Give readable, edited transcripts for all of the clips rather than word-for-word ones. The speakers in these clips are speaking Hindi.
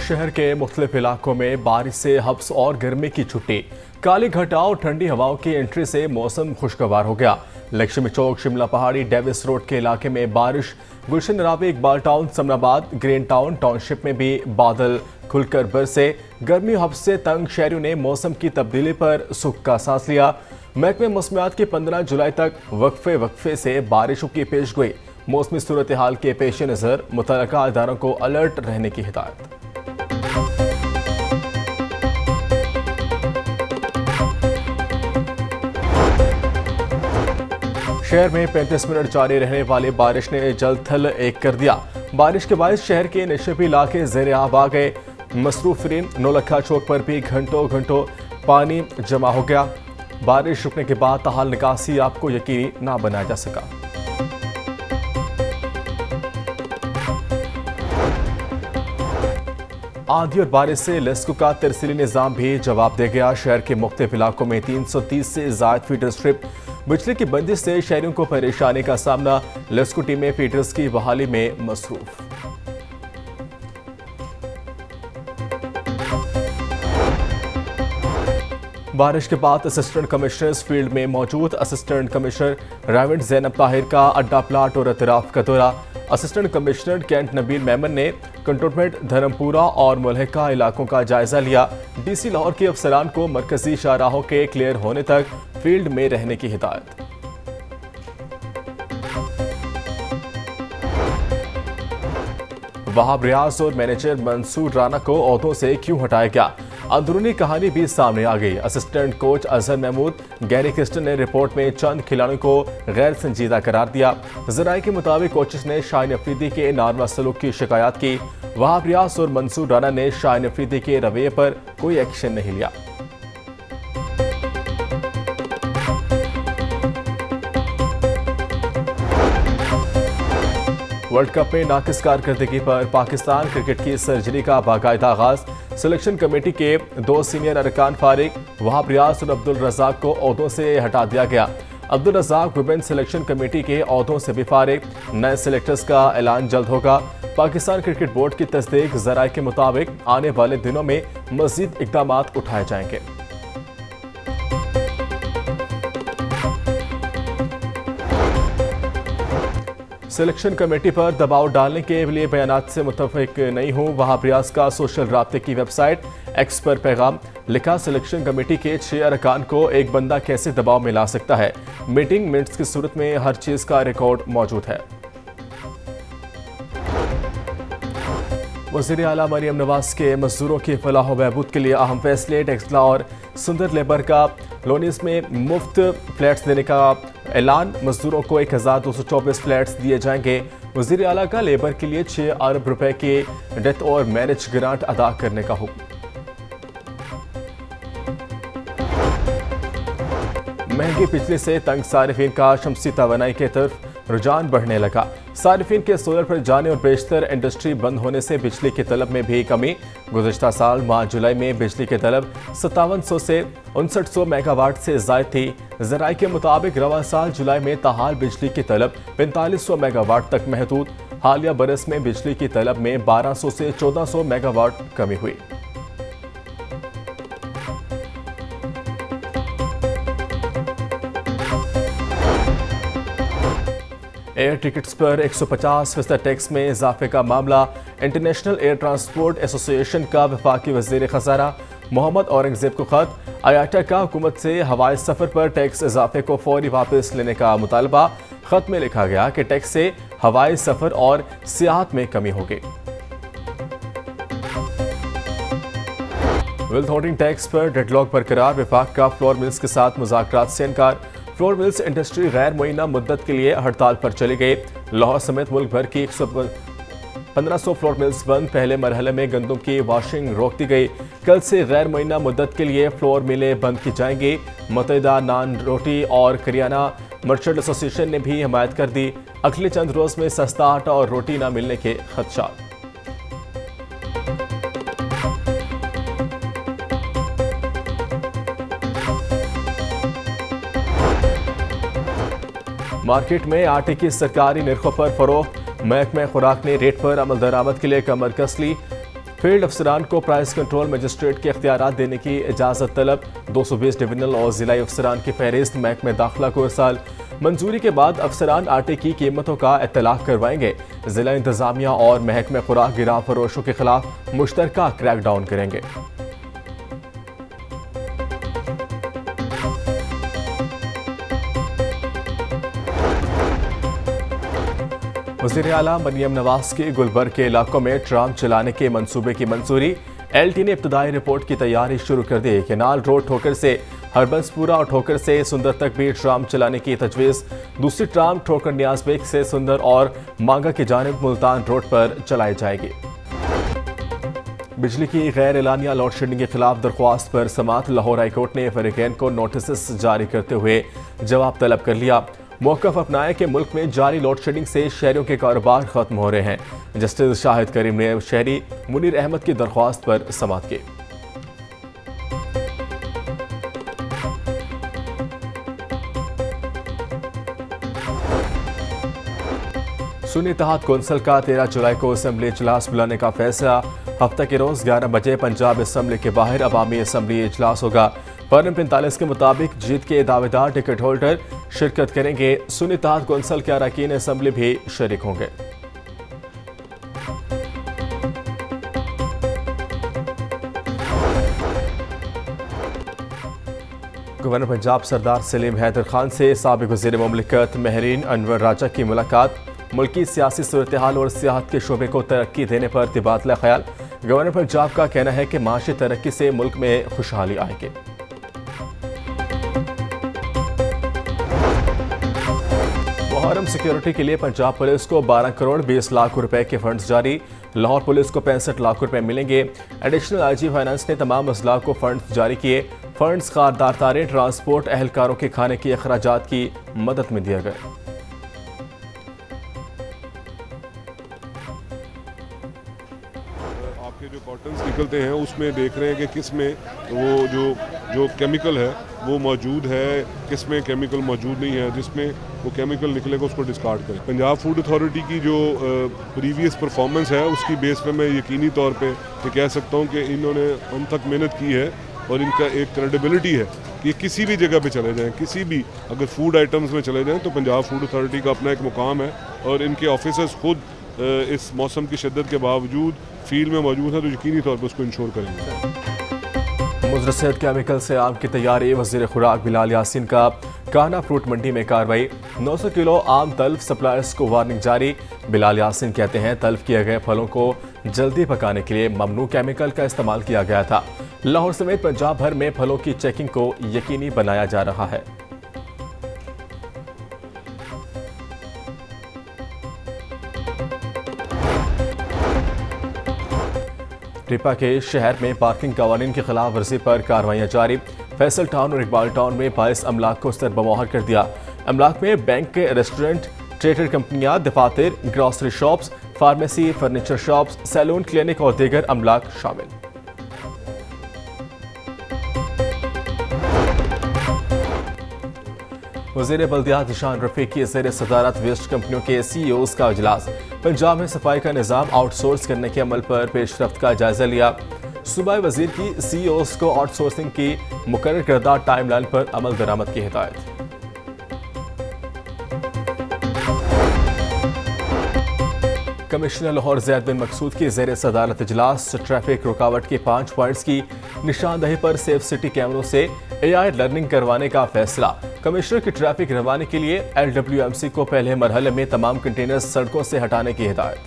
शहर के मुख्तलिफ इलाकों में बारिश से हब्स और गर्मी की छुट्टी। काली घटा और ठंडी हवाओं की एंट्री से मौसम खुशगवार हो गया। लक्ष्मी चौक, शिमला पहाड़ी, डेविस रोड के इलाके में बारिश। Gulshan Ravi, Iqbal town, Samanabad, green town township में भी बादल खुलकर बरसे। गर्मी हब्स से तंग शहरियों ने मौसम की तब्दीली पर सुख का सांस लिया। महकमे मौसमियात की 15 जुलाई तक वक्फे से बारिशों की पेशगोई। मौसमी सूरत हाल के पेश नज़र मुतल्लिका इदारों को अलर्ट रहने की हिदायत। शहर में 35 मिनट जारी रहने वाली बारिश ने जल थल एक कर दिया। बारिश के बायस शहर के निचले इलाके ज़ेर आब आ गए। मसरूफरीन नौलखा चौक पर भी घंटों पानी जमा हो गया। बारिश रुकने के बाद ताहाल निकासी आपको यकीनी ना बनाया जा सका। आंधी और बारिश से लेस्को का तरसीली निज़ाम भी जवाब दे गया। शहर के मुख्तलिफ इलाकों में 330 से ज़ायद फीडर स्ट्रिप। बिजली की बंदिश से शहरियों को परेशानी का सामना। लेस्को टीमें फीडर्स की बहाली में मसरूफ। बारिश के बाद असिस्टेंट कमिश्नर्स फील्ड में मौजूद। असिस्टेंट कमिश्नर राविड ज़ैनब ताहिर का अड्डा प्लाट और अतराफ का दौरा। Assistant commissioner cantt Nabeel Memon ने कंटोनमेंट धर्मपुरा और मुल्हिका इलाकों का जायजा लिया। डीसी लाहौर के अफसरान को मरकजी शाहराहों के क्लियर होने तक फील्ड में रहने की हिदायत। वहाब रियाज और मैनेजर मंसूर राना को ओहदों से क्यों हटाया गया? अंदरूनी कहानी भी सामने आ गई। Assistant coach Azhar Mahmood, Gary Kirsten ने रिपोर्ट में चंद खिलाड़ियों को गैर संजीदा करार दिया। जराये के मुताबिक कोचेस ने शाहीन अफरीदी के नारवा सलूक की शिकायत की। वहाब रियाज और मंसूर राना ने शाहीन अफरीदी के रवैये पर कोई एक्शन नहीं लिया। वर्ल्ड कप में नाकिस कारकर्दगी पर पाकिस्तान क्रिकेट की सर्जरी का बाकायदा आगाज। सिलेक्शन कमेटी के 2 सीनियर अरकान फारिग, वहाब रियाज और अब्दुल रज़ाक को ओहदों से हटा दिया गया। Abdul Razzaq women selection committee के ओहदों से भी फारिग। नए सिलेक्टर्स का ऐलान जल्द होगा। पाकिस्तान क्रिकेट बोर्ड की तस्दीक। ज़राए के मुताबिक आने वाले दिनों में मज़ीद इक़दाम उठाए जाएंगे। सिलेक्शन कमेटी पर दबाव डालने के लिए बयानात से मुतफिक नहीं हूं। वहाब रियाज का सोशल राब्ते की वेबसाइट एक्स पर पैगाम लिखा। सिलेक्शन कमेटी के 6 अरकान को एक बंदा कैसे दबाव में ला सकता है? मीटिंग मिनट्स की सूरत में हर चीज का रिकॉर्ड मौजूद है। वज़ीर आला मरियम नवाज के मजदूरों की फलाह व बहबूद के लिए अहम फैसले। टेक्सला और सुंदर लेबर का लोनिस में मुफ्त फ्लैट्स देने का ऐलान। मजदूरों को 1224 फ्लैट्स दिए जाएंगे। वज़ीर आला का लेबर के लिए 6 अरब रुपए के डेथ और मैरिज ग्रांट अदा करने का हुक्म। महंगी बिजली से तंग सारिफिन का शमसी तवानाई की तरफ रुझान बढ़ने लगा। सारिफिन के सोलर पर जाने और बेशतर इंडस्ट्री बंद होने से बिजली की तलब में भी कमी। गुज़श्ता साल माह जुलाई में बिजली की तलब 5700 से 5900 मेगावाट से ज़ायद थी। ज़राए के मुताबिक रवां साल जुलाई में ताहाल बिजली की तलब 4500 मेगावाट तक महदूद। हालिया बरस में बिजली की तलब में 1200 से 1400 मेगावाट कमी हुई। एयर टिकट्स पर 150% टैक्स में इजाफे का मामला। इंटरनेशनल एयर ट्रांसपोर्ट एसोसिएशन का वफाकी वज़ीर ख़ज़ाना मोहम्मद औरंगज़ेब को ख़त। आयाटा का हुकूमत से हवाई सफ़र पर टैक्स इजाफे को फौरी वापस लेने का मुतालबा। ख़त में लिखा गया कि टैक्स से हवाई सफ़र और सियाहत में कमी होगी। वेल्थ होल्डिंग टैक्स पर डेडलॉक बरकरार। विफाक का फ्लोर मिल्स के साथ मुज़ाकरात से इनकार। फ्लोर मिल्स इंडस्ट्री गैर मुअय्यना मुद्दत के लिए हड़ताल पर चली गई। लाहौर समेत मुल्क भर की 1500 फ्लोर मिल्स बंद। पहले मरहले में गंदम की वॉशिंग रोक दी गई। कल से गैर मुअय्यना मुद्दत के लिए फ्लोर मिलें बंद की जाएंगी। मुत्तहिदा नान रोटी और करियाना मर्चेंट एसोसिएशन ने भी हमायत कर दी। अगले चंद रोज में सस्ता आटा और रोटी न मिलने के खदशात। मार्केट में आटे की सरकारी निर्खों पर फरोख्त। महकमा खुराक ने रेट पर अमल दरामद के लिए कमर कस ली। फील्ड अफसरान को प्राइस कंट्रोल मजिस्ट्रेट के इख्तियारात देने की इजाज़त तलब। 220 डिविजनल और जिला अफसरान की फहरिस्त महकमे दाखिला को इरसाल। मंजूरी के बाद अफसरान आटे की कीमतों का इत्तलाक करवाएंगे। जिला इंतजामिया और महकमे खुराक गिराव फरोशों के खिलाफ मुश्तरका क्रैकडाउन करेंगे। वज़ीर आला मरियम नवाज के गुलबर्ग के इलाकों में ट्राम चलाने के मंसूबे की मंजूरी। LT ने इब्तदाई रिपोर्ट की तैयारी शुरू कर दी। केनाल रोड ठोकर से हरबंसपुरा और ठोकर से सुंदर तक भी ट्राम चलाने की तजवीज़। दूसरी ट्राम ठोकर न्याज़बेग से सुंदर और मांगा की जानिब मुल्तान रोड पर चलाई जाएगी। बिजली की गैर एलानिया लोड शेडिंग के खिलाफ दरख्वास्त पर समात। लाहौर हाईकोर्ट ने फरीकैन को नोटिस जारी करते हुए जवाब तलब कर लिया। मौक़िफ़ अपनाया कि मुल्क में जारी लोड शेडिंग से शहरियों के कारोबार खत्म हो रहे हैं। जस्टिस शाहिद करीम ने शहरी मुनीर अहमद की दरख्वास्त पर समात की। सुन्नी इत्तेहाद कौंसिल का 13 जुलाई को असम्बली इजलास बुलाने का फैसला। हफ्ते के रोज 11 बजे पंजाब असम्बली के बाहर अवामी असम्बली इजलास होगा। फॉर्म 45 के मुताबिक जीत के दावेदार टिकट होल्डर शिरकत करेंगे। सुन्नी इत्तेहाद कौंसिल के अरकान असम्बली भी शरीक होंगे। गवर्नर पंजाब सरदार सलीम हैदर खान से साबिक वज़ीर मुमलिकत महरीन अनवर राजा की मुलाकात। मुल्की सियासी सूरत हाल और सियाहत के शोबे को तरक्की देने पर तबादला ख्याल। गवर्नर पंजाब का कहना है कि माशी तरक्की से मुल्क में खुशहाली आएगी। मुहर्रम सिक्योरिटी के लिए पंजाब पुलिस को 12 करोड़ 20 लाख रुपए के फंड्स जारी। लाहौर पुलिस को 65 लाख रुपए मिलेंगे। एडिशनल IG फाइनेंस ने तमाम अजला को फंड्स जारी किए। फंड्स खारदार तारे ट्रांसपोर्ट एहलकारों के खाने के अखराजात की मदद में दिया गया। आपके जो कॉटन्स निकलते हैं उसमें देख रहे हैं कि किस में वो जो केमिकल है वो मौजूद है, किस में केमिकल मौजूद नहीं है। जिसमें वो केमिकल निकलेगा उसको डिस्कार्ड करें। पंजाब फूड अथॉरिटी की जो प्रीवियस परफॉर्मेंस है उसकी बेस पे मैं यकीनी तौर पे ये कह सकता हूँ कि इन्होंने हम तक मेहनत की है और इनका एक क्रेडिबिलिटी है कि किसी भी जगह पे चले जाएं, किसी भी अगर फूड आइटम्स में चले जाएं तो पंजाब फूड अथॉरिटी का अपना एक मुकाम है और इनके ऑफिसर्स खुद इस मौसम की शिद्दत के बावजूद फील्ड में मौजूद है तो यकीनी तौर पर उसको इंश्योर करेंगे। मुज़र सेहत केमिकल से आम की तैयारी। वज़ीर खुराक बिलाल यासीन का काना फ्रूट मंडी में कार्रवाई। 900 किलो आम तल्फ सप्लायर्स को वार्निंग जारी। बिलाल यासीन कहते हैं तल्फ किए गए फलों को जल्दी पकाने के लिए ममनू केमिकल का इस्तेमाल किया गया था। लाहौर समेत पंजाब भर में फलों की चेकिंग को यकीनी बनाया जा रहा है। ट्रिपा के शहर में पार्किंग कवानीन की खिलाफ वर्जी पर कार्रवाइयां जारी। फैसल टाउन और इकबाल टाउन में 22 अमलाक को सरबमोहर कर दिया। अमलाक में बैंक, रेस्टोरेंट, ट्रेडर कंपनियां, दफातर, grocery shops, pharmacy, furniture shops, salon, clinic और दीगर अमलाक शामिल। वज़ीर बल्दियात निशान रफीक की ज़ेर सदारत वेस्ट कंपनियों के CEOs का इजलास। पंजाब में सफाई का निज़ाम आउटसोर्स करने के अमल पर पेशरफ्त का जायजा लिया। सूबाई वज़ीर की CEOs को आउटसोर्सिंग की मुकर्रर करदा टाइमलाइन पर अमल दरामद की हिदायत। कमिश्नर लाहौर ज़ैद बिन मकसूद की ज़ेर सदारत इजलास। ट्रैफिक रुकावट के 5 पॉइंट्स की निशानदही पर सेफ सिटी कैमरों से AI लर्निंग करवाने का फैसला। कमिश्नर की ट्रैफिक रवानी के लिए LWMC को पहले मरहले में तमाम कंटेनर सड़कों से हटाने की हिदायत।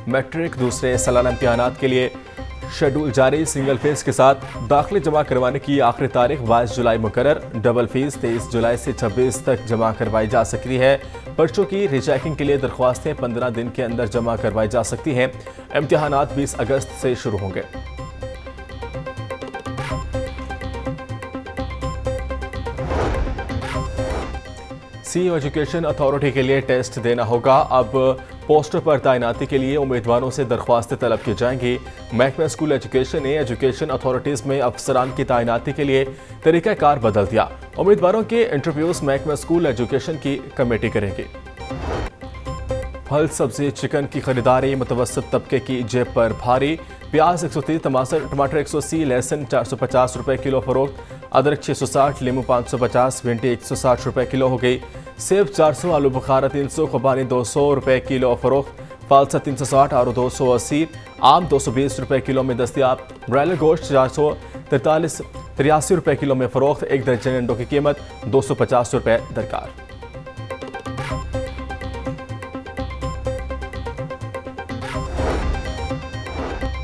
मैट्रिक दूसरे सालाना इम्तिहानात के लिए शेड्यूल जारी। सिंगल फीस के साथ दाखिले जमा करवाने की आखिरी तारीख 22 जुलाई मुकर्रर। डबल फीस 23 जुलाई से 26 तक जमा करवाई जा सकती है। पर्चों की रीचेकिंग के लिए दरख्वास्तें 15 दिन के अंदर जमा करवाई जा सकती हैं। इम्तिहानात 20 अगस्त से शुरू होंगे। CEO एजुकेशन अथॉरिटी के लिए टेस्ट देना होगा। अब पोस्टर पर तैनाती के लिए उम्मीदवारों से दरख्वास्तें तलब की जाएंगी। महकमा स्कूल एजुकेशन ने एजुकेशन अथॉरिटीज़ में अफसरान की तैनाती के लिए तरीक़ाकार बदल दिया। उम्मीदवारों के इंटरव्यूज़ महकमा स्कूल एजुकेशन की कमेटी करेगी। फल सब्जी चिकन की खरीदारी मुतवसत तबके की जेब पर भारी। प्याज 130, टमाटर 180, लहसुन 450 रुपए किलो फरोख्त। अदरक 660, नींबू 550, भिंडी 160 रुपए किलो हो गई। सेब 400, आलू बुखारा 300, खुबानी 200 रुपए किलो फरोख्त। फालसा 360, आरू 280, आम 220 रुपए किलो में दस्तियाब। ब्रायलर गोश्त 483 रुपए किलो में फरोख्त। एक दर्जन अंडों की कीमत 250 रुपए दरकार।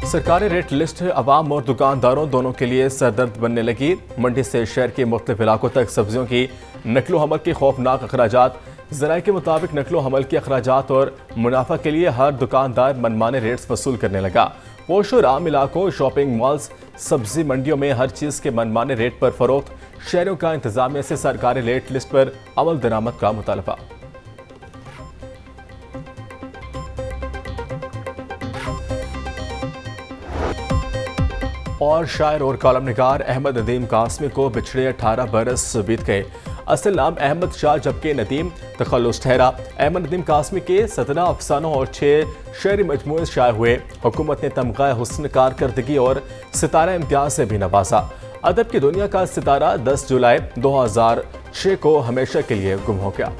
सरकारी रेट लिस्ट अवाम और दुकानदारों दोनों के लिए सरदर्द बनने लगी। मंडी से शहर के मुख्तलिफ इलाकों तक सब्जियों की नकलो हमल के खौफनाक अखराजात। ज़राए के मुताबिक नकलो हमल के अखराजात और मुनाफा के लिए हर दुकानदार मनमाने रेट्स वसूल करने लगा। पोश और आम इलाकों, शॉपिंग मॉल्स, सब्जी मंडियों में हर चीज़ के मनमाने रेट पर फरोख्त। शहरों का इंतजामिया से सरकारी रेट लिस्ट पर अमल दरामद का मुतालबा। और शायर और कॉलम निगार अहमद नदीम कासमी को बिछड़े 18 बरस बीत गए। असल नाम अहमद शाह जबकि नदीम तखल्लुस ठहरा। अहमद नदीम कासमी के 17 अफसानों और 6 शेरी मजमूए शाये हुए। हुकूमत ने तमगा हुस्न कारकर्दगी और सितारा इम्तियाज से भी नवाजा। अदब की दुनिया का सितारा 10 जुलाई 2006 को हमेशा के लिए गुम हो गया।